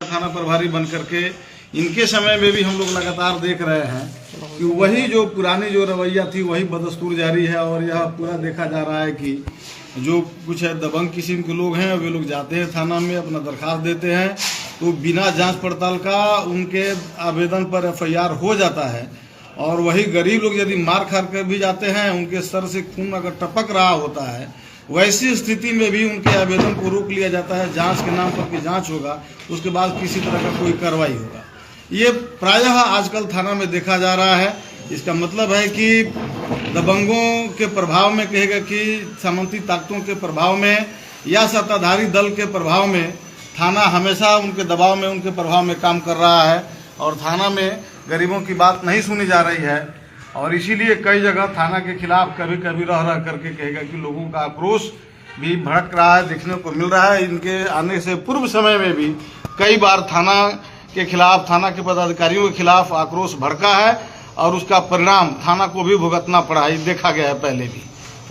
थाना प्रभारी बन करके इनके समय में भी हम लोग लगातार देख रहे हैं कि वही जो पुरानी जो रवैया थी वही बदस्तूर जारी है। और यह पूरा देखा जा रहा है कि जो कुछ है दबंग किस्म के लोग हैं वे लोग जाते हैं थाना में अपना दरखास्त देते हैं, तो बिना जांच पड़ताल का उनके आवेदन पर FIR हो जाता है। और वही गरीब लोग यदि मार खा कर भी जाते हैं, उनके सर से खून अगर टपक रहा होता है, वैसी स्थिति में भी उनके आवेदन को रोक लिया जाता है। जांच के नाम पर कि जांच होगा, उसके बाद किसी तरह का कोई कार्रवाई होगा। ये प्रायः आजकल थाना में देखा जा रहा है। इसका मतलब है कि दबंगों के प्रभाव में, कहेगा कि सामंती ताकतों के प्रभाव में या सत्ताधारी दल के प्रभाव में थाना हमेशा उनके दबाव में, उनके प्रभाव में काम कर रहा है। और थाना में गरीबों की बात नहीं सुनी जा रही है। और इसीलिए कई जगह थाना के खिलाफ कभी कभी रह करके कहेगा कि लोगों का आक्रोश भी भड़क रहा है, देखने को मिल रहा है। इनके आने से पूर्व समय में भी कई बार थाना के खिलाफ, थाना के पदाधिकारियों के खिलाफ आक्रोश भड़का है और उसका परिणाम थाना को भी भुगतना पड़ा है। देखा गया है पहले भी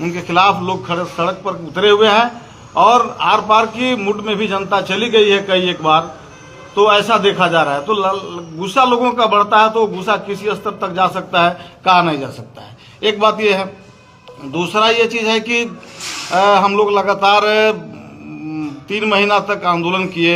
उनके खिलाफ लोग सड़क पर उतरे हुए हैं और आर पार की मुड में भी जनता चली गई है कई एक बार, तो ऐसा देखा जा रहा है। तो गुस्सा लोगों का बढ़ता है, तो गुस्सा किसी स्तर तक जा सकता है, कहा नहीं जा सकता है। एक बात ये है। दूसरा ये चीज़ है कि हम लोग लगातार 3 महीना तक आंदोलन किए,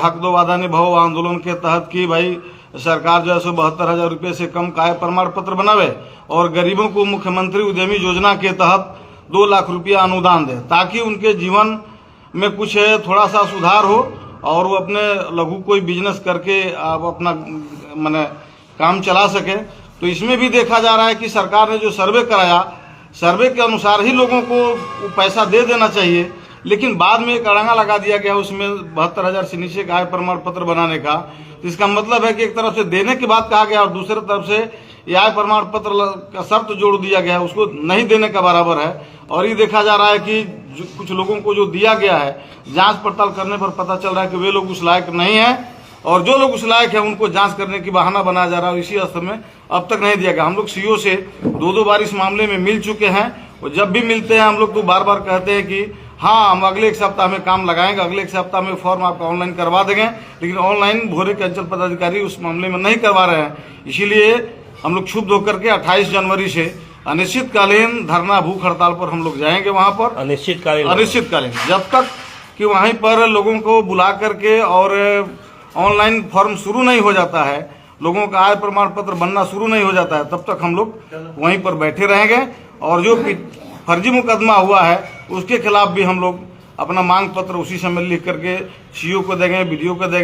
हक दो वादा निभाओ आंदोलन के तहत कि भाई सरकार जो है 72,000 रुपये से कम का आय प्रमाण पत्र बनावे और गरीबों को मुख्यमंत्री उद्यमी योजना के तहत 2 लाख रुपया अनुदान दे, ताकि उनके जीवन में कुछ थोड़ा सा सुधार हो और वो अपने लघु कोई बिजनेस करके आप अपना माने काम चला सके। तो इसमें भी देखा जा रहा है कि सरकार ने जो सर्वे कराया, सर्वे के अनुसार ही लोगों को पैसा दे देना चाहिए, लेकिन बाद में एक अड़ंगा लगा दिया गया उसमें 72,000 से नीचे का आय प्रमाण पत्र बनाने का। तो इसका मतलब है कि एक तरफ से देने की बात कहा गया और दूसरी तरफ से ये आय प्रमाण पत्र का शर्त जोड़ दिया गया है, उसको नहीं देने का बराबर है। और ये देखा जा रहा है कि कुछ लोगों को जो दिया गया है, जांच पड़ताल करने पर पता चल रहा है कि वे लोग उस लायक नहीं हैं, और जो लोग उस लायक है उनको जांच करने की बहाना बनाया जा रहा है। इसी अस्तर में अब तक नहीं दिया गया। हम लोग CO से 2 बार इस मामले में मिल चुके हैं और जब भी मिलते हैं हम लोग तो बार बार कहते हैं कि हाँ, हम अगले 1 सप्ताह में काम लगाएंगे, अगले 1 सप्ताह में फॉर्म आपका ऑनलाइन करवा देंगे, लेकिन ऑनलाइन भोरे के अंचल पदाधिकारी उस मामले में नहीं करवा रहे हैं। इसीलिए हम लोग क्षुब्ध होकर के 28 जनवरी से अनिश्चितकालीन धरना भूख हड़ताल पर हम लोग जाएंगे। वहां पर अनिश्चितकालीन जब तक कि वहीं पर लोगों को बुला करके और ऑनलाइन फॉर्म शुरू नहीं हो जाता है, लोगों का आय प्रमाण पत्र बनना शुरू नहीं हो जाता है, तब तक हम लोग वहीं पर बैठे रहेंगे। और जो फर्जी मुकदमा हुआ है उसके खिलाफ भी हम लोग अपना मांग पत्र उसी समय लिख करके CO को देंगे, BDO को देंगे।